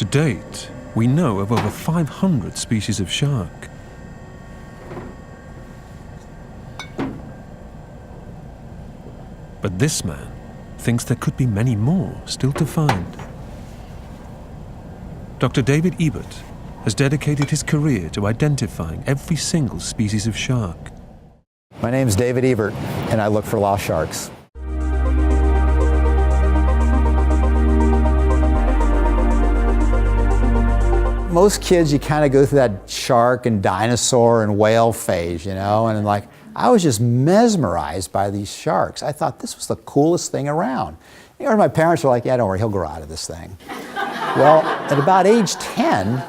To date, we know of over 500 species of shark. But this man thinks there could be many more still to find. Dr. David Ebert has dedicated his career to identifying every single species of shark. My name's David Ebert, and I look for lost sharks. Most kids, you kind of go through that shark and dinosaur and whale phase, you know, and like, I was just mesmerized by these sharks. I thought this was the coolest thing around. You know, my parents were like, yeah, don't worry, he'll grow out of this thing. Well, at about age 10,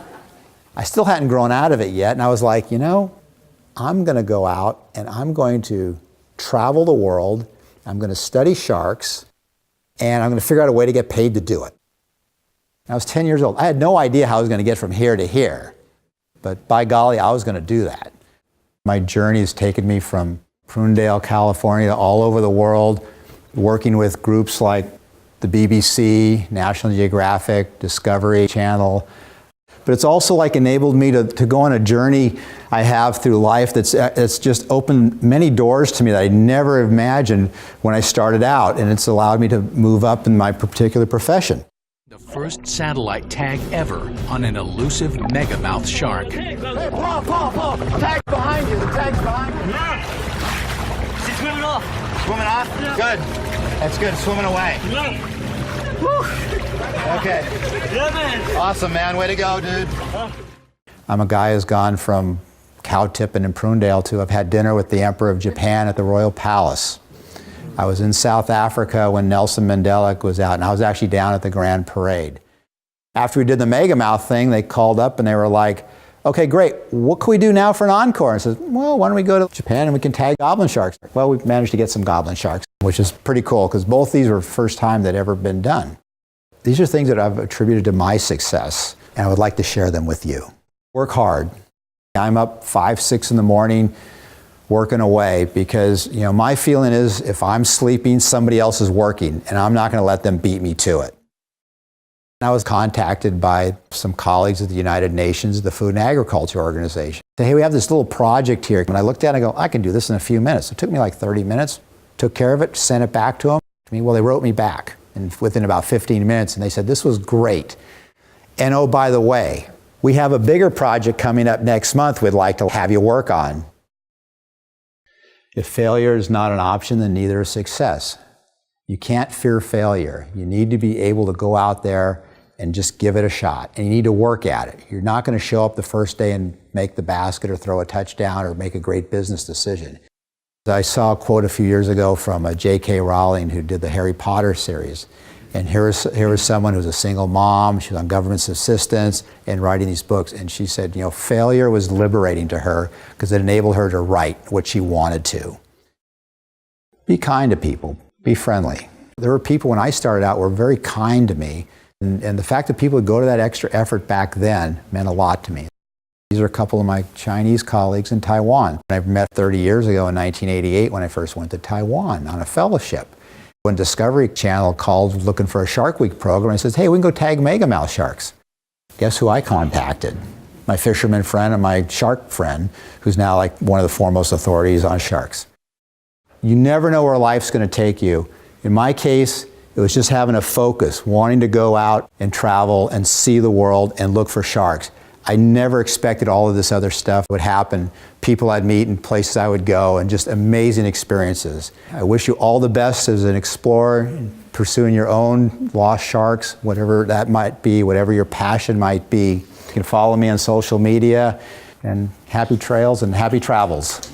I still hadn't grown out of it yet, and I was like, you know, I'm gonna go out and I'm going to travel the world, I'm gonna study sharks, and I'm gonna figure out a way to get paid to do it. I was 10 years old. I had no idea how I was going to get from here to here, but by golly, I was going to do that. My journey has taken me from Prunedale, California, to all over the world, working with groups like the BBC, National Geographic, Discovery Channel. But it's also like enabled me to go on a journey I have through life that's just opened many doors to me that I never imagined when I started out, and it's allowed me to move up in my particular profession. The first satellite tag ever on an elusive megamouth shark. Hey, Paul, the tag's behind you, the tag's behind you. Yeah. Is he swimming off? Swimming off? Yeah. Good. That's good, swimming away. Yeah. Woo. Okay. Yeah, man. Awesome, man, way to go, dude. I'm a guy who's gone from cow tipping in Prunedale to have had dinner with the Emperor of Japan at the Royal Palace. I was in South Africa when Nelson Mandela was out, and I was actually down at the Grand Parade. After we did the megamouth thing, they called up and they were like, okay, great, what can we do now for an encore? And I said, well, why don't we go to Japan and we can tag goblin sharks? Well, we managed to get some goblin sharks, which is pretty cool because both these were the first time that ever been done. These are things that I've attributed to my success, and I would like to share them with you. Work hard. I'm up 5, 6 in the morning, working away, because you know my feeling is if I'm sleeping, somebody else is working, and I'm not going to let them beat me to it. I was contacted by some colleagues at the United Nations, the Food and Agriculture Organization. They said, hey, we have this little project here. When I looked at it, I go, I can do this in a few minutes. It took me like 30 minutes, took care of it, sent it back to them. Well, they wrote me back within about 15 minutes, and they said, this was great. And oh, by the way, we have a bigger project coming up next month we'd like to have you work on. If failure is not an option, then neither is success. You can't fear failure. You need to be able to go out there and just give it a shot. And you need to work at it. You're not going to show up the first day and make the basket or throw a touchdown or make a great business decision. I saw a quote a few years ago from J.K. Rowling, who did the Harry Potter series. And here was someone who's a single mom, she was on government assistance and writing these books. And she said, you know, failure was liberating to her because it enabled her to write what she wanted to. Be kind to people, be friendly. There were people when I started out who were very kind to me. And the fact that people would go to that extra effort back then meant a lot to me. These are a couple of my Chinese colleagues in Taiwan. I met 30 years ago in 1988 when I first went to Taiwan on a fellowship. When Discovery Channel called looking for a Shark Week program, I says, hey, we can go tag megamouth sharks. Guess who I contacted? My fisherman friend and my shark friend, who's now like one of the foremost authorities on sharks. You never know where life's going to take you. In my case, it was just having a focus, wanting to go out and travel and see the world and look for sharks. I never expected all of this other stuff would happen. People I'd meet and places I would go, and just amazing experiences. I wish you all the best as an explorer, pursuing your own lost sharks, whatever that might be, whatever your passion might be. You can follow me on social media, and happy trails and happy travels.